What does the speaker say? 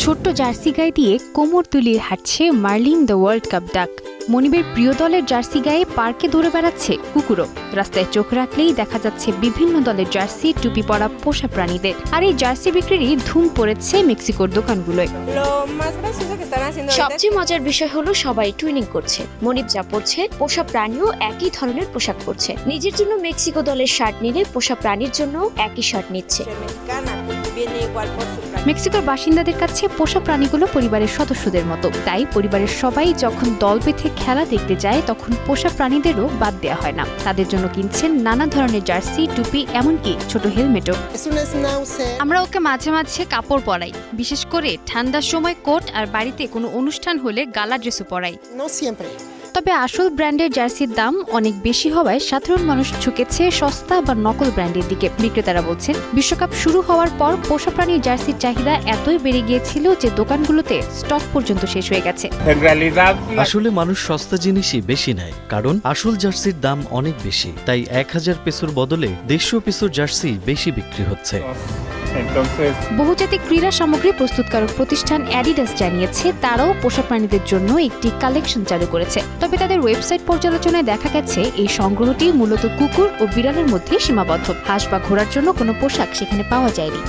ছোট্ট জার্সি গায়ে দিয়ে কোমর তুলিয়ে হাঁটছে মার্লিন দ্য ওয়ার্ল্ড কাপ ডাক। মনিবের প্রিয় দলের জার্সি গায়ে পার্কে দৌড়ে বেড়াচ্ছে কুকুরও। রাস্তায় চোখ রাখলেই দেখা যাচ্ছে বিভিন্ন দলের জার্সি, টুপি পরা পোষা প্রাণীদের। আর এই জার্সি বিক্রিরই ধুম পড়েছে মেক্সিকোর দোকানগুলোয়। সবচেয়ে মজার বিষয় হলো সবাই টুইনিং করছে। মনিব যা পড়ছে পোষা প্রাণীও একই ধরনের পোশাক পরছে। নিজের জন্য মেক্সিকো দলের শার্ট নিলে পোষা প্রাণীর জন্য একই শার্ট নিচ্ছে। মেক্সিকোর বাসিন্দাদের কাছে পোষা প্রাণীগুলো পরিবারের সদস্যদের মতো। তাই পরিবারের সবাই যখন দল বেঁধে খেলা দেখতে যায় তখন পোষা প্রাণীদেরও বাদ দেওয়া হয় না। তাদের জন্য কিনছেন নানা ধরনের জার্সি, টুপি, এমনকি ছোট হেলমেটও। আমরা ওকে মাঝে মাঝে কাপড় পরাই, বিশেষ করে ঠান্ডার সময় কোট, আর বাড়িতে কোনো অনুষ্ঠান হলে গালা ড্রেসও পরাই। তবে আসল ব্র্যান্ডের জার্সির দাম অনেক বেশি হওয়ায় সাধারণ মানুষ ঝুঁকেছে সস্তা বা নকল ব্র্যান্ডের দিকে। বিক্রেতারা বলছেন, বিশ্বকাপ শুরু হওয়ার পর পোষা প্রাণীর জার্সির চাহিদা এতই বেড়ে গিয়েছিল যে দোকানগুলোতে স্টক পর্যন্ত শেষ হয়ে গেছে। আসলে মানুষ সস্তা জিনিসই বেশি নেয়, কারণ আসল জার্সির দাম অনেক বেশি। তাই 1000 পেসোর বদলে 150 পেসোর জার্সি বেশি বিক্রি হচ্ছে। বহুজাতিক ক্রীড়া সামগ্রী প্রস্তুতকারক প্রতিষ্ঠান অ্যাডিডাস জানিয়েছে তারাও পোষা প্রাণীদের জন্য একটি কালেকশন চালু করেছে। তবে তাদের ওয়েবসাইট পর্যালোচনায় দেখা গেছে এই সংগ্রহটি মূলত কুকুর ও বিড়ালের মধ্যে সীমাবদ্ধ। হাঁস বা ঘোড়ার জন্য কোনো পোশাক সেখানে পাওয়া যায়নি।